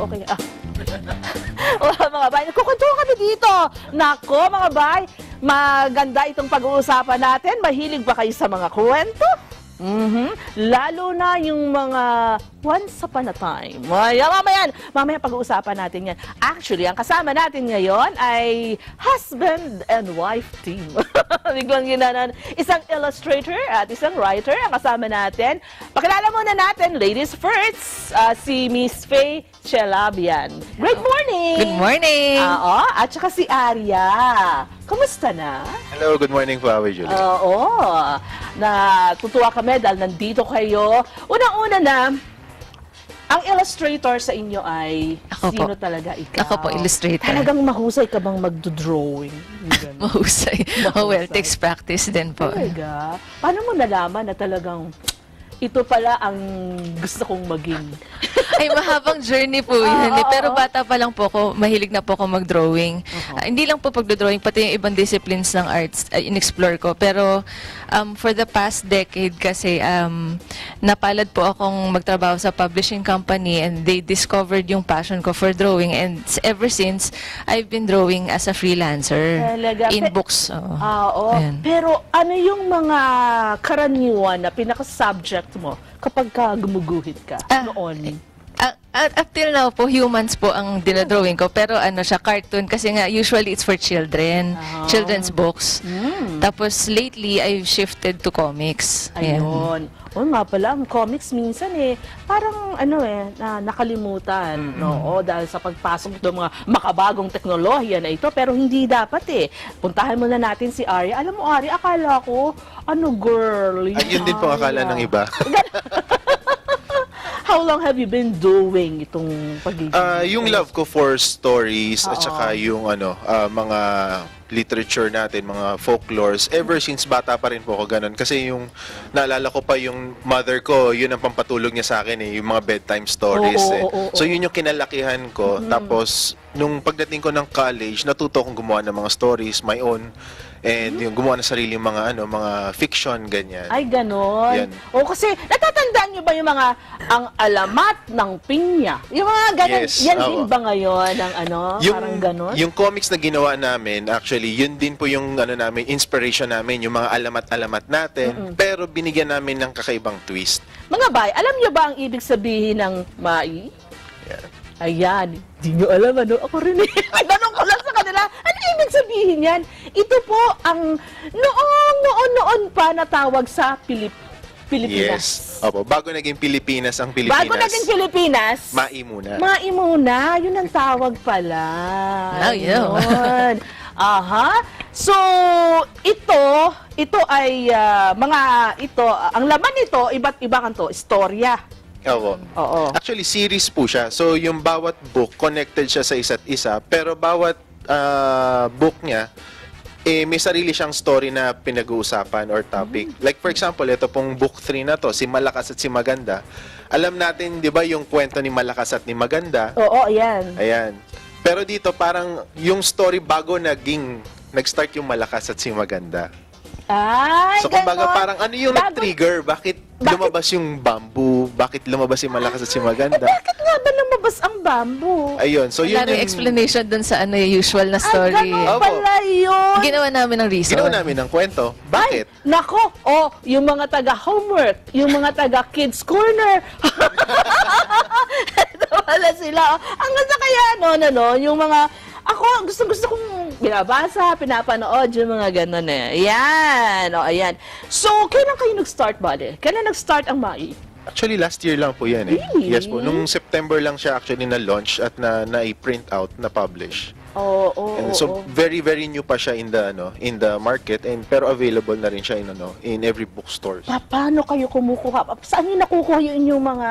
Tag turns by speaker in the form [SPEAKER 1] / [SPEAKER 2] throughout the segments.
[SPEAKER 1] okay. Mga bay, nagkukwentuhan kami dito. Nako, mga bay, maganda itong pag-uusapan natin. Mahilig ba kayo sa mga kwento? Lalo na yung mga once upon a time. Mamaya pag-uusapan natin yan. Actually, ang kasama natin ngayon ay husband and wife team. Biglang ginanan. Isang illustrator at isang writer ang kasama natin. Pakilala muna natin, ladies first, si Miss Faye Chelabian. Great morning!
[SPEAKER 2] Good morning!
[SPEAKER 1] At saka si Arya. Kumusta na?
[SPEAKER 3] Hello, good morning po, Awi Julie.
[SPEAKER 1] Oo. Natutuwa kami dahil nandito kayo. Unang-una na, ang illustrator sa inyo ay
[SPEAKER 2] Ako
[SPEAKER 1] sino
[SPEAKER 2] po.
[SPEAKER 1] talaga ikaw?
[SPEAKER 2] Ako po, illustrator.
[SPEAKER 1] Talagang mahusay ka bang magdodrawing?
[SPEAKER 2] Mahusay. Oh well, takes practice din po.
[SPEAKER 1] Talaga? Paano mo nalaman na talagang ito pala ang gusto kong maging?
[SPEAKER 2] Ay, mahabang journey po yun. Pero bata pa lang po ako, mahilig na po ako mag-drawing. Hindi lang po pag-drawing, pati yung ibang disciplines ng arts, in-explore ko. Pero for the past decade kasi, napalad po akong magtrabaho sa publishing company and they discovered yung passion ko for drawing. And ever since, I've been drawing as a freelancer
[SPEAKER 1] Talaga?
[SPEAKER 2] in books.
[SPEAKER 1] Oo.
[SPEAKER 2] Ayan.
[SPEAKER 1] Pero ano yung mga karaniwan na pinaka-subject mo kapag ka gumuguhit ka noon?
[SPEAKER 2] Up till now po, humans po ang dinadrawing ko. Pero ano siya, cartoon. Kasi nga, usually it's for children. Children's books. Tapos lately, I've shifted to comics. Ayan.
[SPEAKER 1] Ayun. O nga pala, ang comics minsan parang nakalimutan. No? Dahil sa pagpasok ng mga makabagong teknolohiya na ito. Pero hindi dapat Puntahan muna natin si Arya. Alam mo, Arya, akala ko, girl.
[SPEAKER 3] Ayun din po akala ng iba.
[SPEAKER 1] How long have you been doing itong pagiging?
[SPEAKER 3] Yung love ko for stories at saka yung mga literature natin, mga folklores, ever since bata pa rin po ako ganun. Kasi yung naalala ko pa yung mother ko, yun ang pampatulog niya sa akin yung mga bedtime stories. So yun yung kinalakihan ko. Tapos nung pagdating ko ng college, natuto akong gumawa ng mga stories, my own. And yung gumawa ng sarili mga fiction, ganyan.
[SPEAKER 1] Ay, ganon.
[SPEAKER 3] Yan.
[SPEAKER 1] Kasi natatandaan nyo ba yung mga ang alamat ng pinya? Yung mga ganon.
[SPEAKER 3] Yes,
[SPEAKER 1] Yan din ba ngayon ang parang ganon?
[SPEAKER 3] Yung comics na ginawa namin, actually, yun din po yung namin, inspiration namin, yung mga alamat-alamat natin, pero binigyan namin ng kakaibang twist.
[SPEAKER 1] Mga bay, alam nyo ba ang ibig sabihin ng mai?
[SPEAKER 3] Yeah.
[SPEAKER 1] Ayan, di nyo alam ako rin Tanong ko lang sa kanila, ano ibig sabihin yan? Ito po ang noon pa natawag sa Pilipinas.
[SPEAKER 3] Yes. Opo, bago naging Pilipinas ang Pilipinas.
[SPEAKER 1] Bago naging Pilipinas,
[SPEAKER 3] Mai muna.
[SPEAKER 1] Mai muna, yun ang tawag pala. Ayun. So, ito ay ang laman nito, iba't iba kanto, istorya.
[SPEAKER 3] Oo. Actually, series po siya. So, yung bawat book, connected siya sa isa't isa. Pero bawat book niya, may sarili siyang story na pinag-uusapan or topic. Like, for example, ito pong book 3 na to, Si Malakas at Si Maganda. Alam natin, di ba, yung kwento ni Malakas at ni Maganda?
[SPEAKER 1] Oo, ayan.
[SPEAKER 3] Ayan. Pero dito, parang yung story bago nag-start yung Malakas at Si Maganda.
[SPEAKER 1] Ay,
[SPEAKER 3] So, kumbaga,
[SPEAKER 1] ganon.
[SPEAKER 3] parang ano yung nag-trigger? Bakit lumabas yung bamboo? Bakit lumabas si Malakas at Si Maganda?
[SPEAKER 1] Bakit nga ba lumabas ang bamboo?
[SPEAKER 3] Ayun. So, yun
[SPEAKER 2] Wala rin
[SPEAKER 3] yung
[SPEAKER 2] explanation dun sa usual na story.
[SPEAKER 1] Ay, ganon
[SPEAKER 3] Opo.
[SPEAKER 1] pala yun.
[SPEAKER 2] Ginawa namin ng reason.
[SPEAKER 3] ginawa namin ng kwento. Bakit?
[SPEAKER 1] Ay, nako, yung mga taga-homework, yung mga taga-kids corner. Ito pala sila. Ang ganda kaya, yung mga, ako, gusto kong binabasa, pinapanood, yung mga ganun Ayan, ayan. So, kailan kayo nag-start, Bale? Kailan nag-start ang Mai?
[SPEAKER 3] Actually, last year lang po yan
[SPEAKER 1] Really?
[SPEAKER 3] Yes po. Nung September lang siya actually na-launch at na-print out, na-publish. And so very very new pa siya in the market pero available na rin siya in every bookstore.
[SPEAKER 1] Paano kayo kumukuha? Saan niyo nakukuha yung inyong mga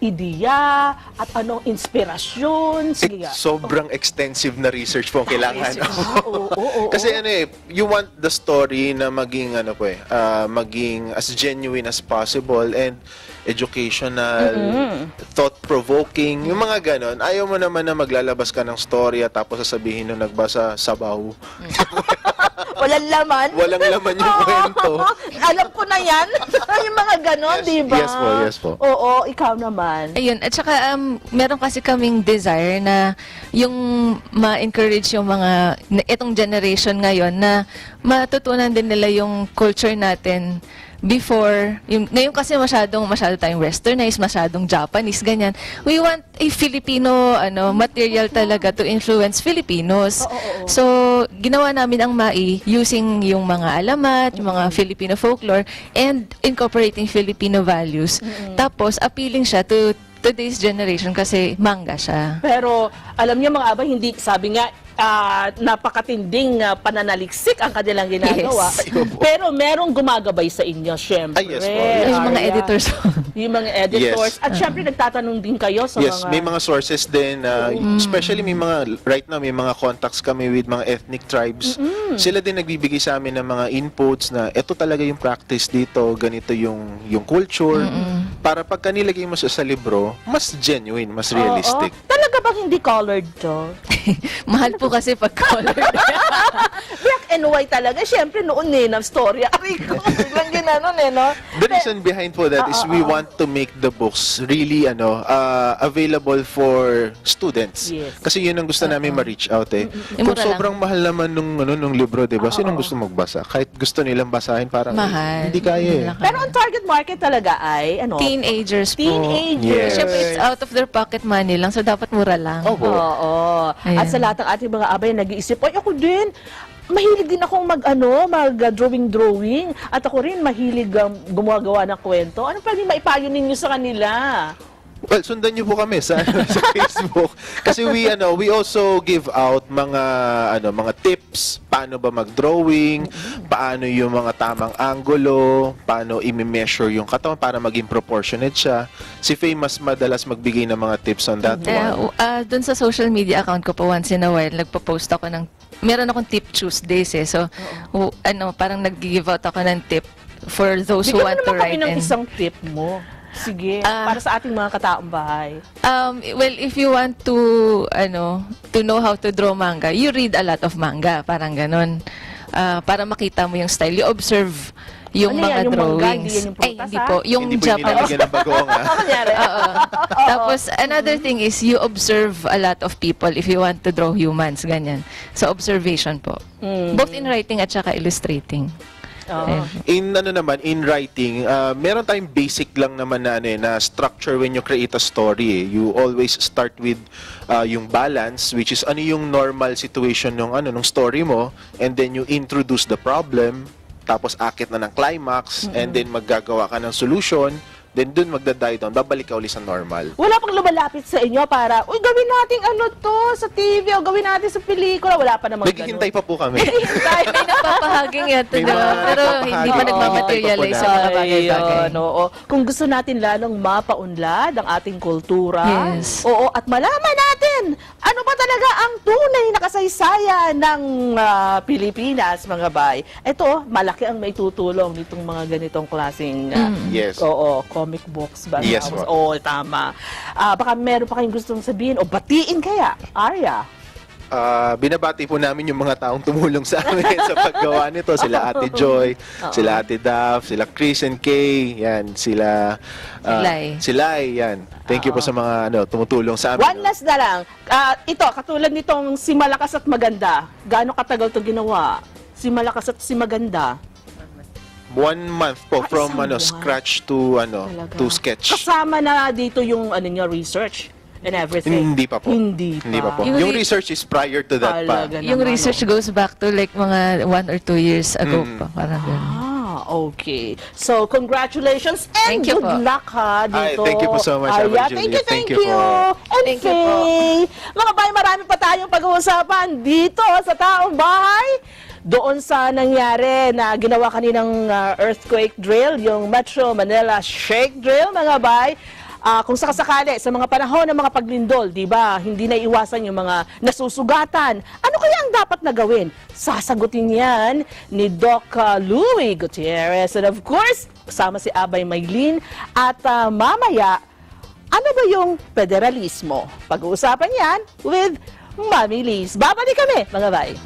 [SPEAKER 1] ideya at anong inspirasyon? Sige nga.
[SPEAKER 3] Sobrang extensive na research po ang kailangan.
[SPEAKER 1] Oo.
[SPEAKER 3] Kasi you want the story na maging maging as genuine as possible and educational, thought-provoking, yung mga ganon. Ayaw mo naman na maglalabas ka ng story at tapos sasabihin nung nagbasa, sabaw.
[SPEAKER 1] Walang laman.
[SPEAKER 3] Walang laman yung kwento.
[SPEAKER 1] Alam ko na yan. Yung mga ganon,
[SPEAKER 3] Yes,
[SPEAKER 1] di ba?
[SPEAKER 3] yes po.
[SPEAKER 1] Oo, ikaw naman.
[SPEAKER 2] Ayun, at saka meron kasi kaming desire na yung ma-encourage yung itong generation ngayon na matutunan din nila yung culture natin before. Ngayon kasi masyado tayong westernized, masyadong Japanese, ganyan. We want a Filipino material talaga to influence Filipinos. So, ginawa namin ang MAI using yung mga alamat, yung mga Filipino folklore, and incorporating Filipino values. Tapos, appealing siya to today's generation kasi manga siya.
[SPEAKER 1] Pero, alam niyo mga abay, hindi, sabi nga, napakatinding pananaliksik ang kanilang ginagawa.
[SPEAKER 2] Yes.
[SPEAKER 1] Pero merong gumagabay sa inyo, syempre.
[SPEAKER 3] Yes po, yes.
[SPEAKER 2] Yung mga
[SPEAKER 1] Arya.
[SPEAKER 2] editors.
[SPEAKER 1] Yung mga editors.
[SPEAKER 3] Yes.
[SPEAKER 1] At syempre, nagtatanong din kayo sa
[SPEAKER 3] Yes,
[SPEAKER 1] mga...
[SPEAKER 3] may mga sources din. Especially may mga, right now, may mga contacts kami with mga ethnic tribes. Sila din nagbibigay sa amin ng mga inputs na ito talaga yung practice dito, ganito yung culture. Para pagka nilagay mo sa libro, mas genuine, mas realistic.
[SPEAKER 1] Oo. Talaga bang hindi colored to?
[SPEAKER 2] Mahal po kasi pag colored.
[SPEAKER 1] Black and white talaga. Syempre, noon na storya. Aray ko, biglang ginanon no?
[SPEAKER 3] The reason behind for that is we want to make the books really available for students.
[SPEAKER 1] Yes.
[SPEAKER 3] Kasi yun ang gusto namin ma-reach out eh. Kung
[SPEAKER 2] Mura lang.
[SPEAKER 3] sobrang mahal naman nung libro, 'di ba? Sinong gusto magbasa? Kahit gusto nilang basahin parang
[SPEAKER 2] Mahal.
[SPEAKER 3] hindi kaya eh.
[SPEAKER 1] Pero ang target market talaga ay,
[SPEAKER 2] Teenagers po.
[SPEAKER 1] Teenagers.
[SPEAKER 3] Yes.
[SPEAKER 2] Siyempre, it's out of their pocket money lang, so dapat mura lang.
[SPEAKER 3] Opo.
[SPEAKER 1] Oo. At
[SPEAKER 2] Ayan.
[SPEAKER 1] sa lahat ng ating mga abay, nag-iisip, ay ako din, mahilig din akong mag-drawing. At ako rin mahilig gumagawa ng kwento. Ano pwede maipayo ninyo sa kanila?
[SPEAKER 3] Well, sundan niyo po kami sa sa Facebook kasi we also give out mga tips paano ba mag-drawing, paano yung mga tamang angulo, paano i-measure yung katawan para maging proportionate siya. Si Faye mas madalas magbigay ng mga tips on that one.
[SPEAKER 2] Doon sa social media account ko po, once in a while, nagpo-post ako meron akong tip Tuesdays eh. So, parang nag-give out ako ng tip for those who
[SPEAKER 1] Bigyan
[SPEAKER 2] want
[SPEAKER 1] mo
[SPEAKER 2] to
[SPEAKER 1] naman kami
[SPEAKER 2] write
[SPEAKER 1] ng
[SPEAKER 2] in.
[SPEAKER 1] isang tip mo. Sige, para sa ating mga kataong bahay.
[SPEAKER 2] Well, if you want to know how to draw manga, you read a lot of manga, parang ganon. Para makita mo yung style, you observe yung
[SPEAKER 1] Ano yan,
[SPEAKER 2] mga
[SPEAKER 1] yung manga,
[SPEAKER 2] drawings.
[SPEAKER 1] hindi yan yung prutas,
[SPEAKER 2] Hindi po. Yung
[SPEAKER 3] Hindi po yung
[SPEAKER 2] Japanese.
[SPEAKER 3] nilalagyan ng bagoong
[SPEAKER 1] Kunyari.
[SPEAKER 2] Tapos, another thing is, you observe a lot of people if you want to draw humans, ganyan. So, observation po. Both in writing at saka illustrating.
[SPEAKER 1] Oo.
[SPEAKER 3] In writing, meron tayong basic lang naman na structure when you create a story. You always start with yung balance, which is ano yung normal situation nung story mo, and then you introduce the problem, tapos akit na ng climax, and then maggagawa ka ng solution. Then dun magda-die down, babalik ka ulit sa normal.
[SPEAKER 1] Wala pang lumalapit sa inyo para, uy, gawin natin sa TV o gawin natin sa pelikula. Wala pa namang
[SPEAKER 3] Naghihintay pa po kami.
[SPEAKER 1] Naghihintay.
[SPEAKER 2] May napapahaging yan,
[SPEAKER 3] May
[SPEAKER 2] diba?
[SPEAKER 3] mga
[SPEAKER 2] Pero hindi pa
[SPEAKER 3] napapahaging.
[SPEAKER 2] nagmamaterialize sa mga bagay-bagay.
[SPEAKER 1] Ayun, oo. Kung gusto natin lalong mapaunlad ang ating kultura,
[SPEAKER 2] Yes.
[SPEAKER 1] oo, at malaman natin ano ba talaga ang tunay na kasaysayan ng Pilipinas, mga bay. Ito, malaki ang maitutulong nitong mga ganitong klaseng
[SPEAKER 3] Yes.
[SPEAKER 1] oo, comic books ba?
[SPEAKER 3] Yes,
[SPEAKER 1] Tapos,
[SPEAKER 3] ma'am.
[SPEAKER 1] oo, tama. Baka meron pa kayong gustong sabihin o batiin kaya, Arya.
[SPEAKER 3] Binabati po namin yung mga taong tumulong sa amin sa paggawa nito. Sila Ate Joy, sila Ate Daph, sila Chris and Kay, yan, sila Silay, yan. Thank you po sa mga tumutulong sa amin.
[SPEAKER 1] One last na lang. Ito, katulad nitong Si Malakas at Maganda. Gaano katagal to ginawa? Si Malakas at Si Maganda.
[SPEAKER 3] 1 month po from
[SPEAKER 1] isang buwan.
[SPEAKER 3] scratch to
[SPEAKER 1] Talaga.
[SPEAKER 3] to sketch.
[SPEAKER 1] Kasama na dito yung niyo, research and everything.
[SPEAKER 3] Hindi pa po.
[SPEAKER 1] Hindi pa.
[SPEAKER 3] po. Yung research is prior to that pa.
[SPEAKER 1] Talaga
[SPEAKER 2] Yung
[SPEAKER 1] naman,
[SPEAKER 2] research goes back to like mga 1 or 2 years ago pa. Parang ganun.
[SPEAKER 1] Okay. So, congratulations and
[SPEAKER 2] Thank you
[SPEAKER 1] good
[SPEAKER 2] po.
[SPEAKER 1] luck dito.
[SPEAKER 3] Ay, thank you po so much,
[SPEAKER 1] Arya,
[SPEAKER 3] Ava
[SPEAKER 1] thank
[SPEAKER 3] Julia.
[SPEAKER 1] you.
[SPEAKER 3] Thank you po.
[SPEAKER 1] And
[SPEAKER 2] Thank you po.
[SPEAKER 1] Faye. Mga bay, marami pa tayong pag-uusapan dito sa Taong Bahay. Doon sa nangyari na ginawa kaninang earthquake drill, yung Metro Manila Shake Drill, mga bay. Kung sakasakali sa mga panahon ng mga paglindol, di ba, hindi na iwasan yung mga nasusugatan. Ano kaya ang dapat na gawin? Sasagutin yan ni Doc Louie Gutierrez. And of course, kasama si Abay Maylin. At mamaya, ano ba yung federalismo? Pag-uusapan yan with Mami Liz. Babalik kami, mga bay.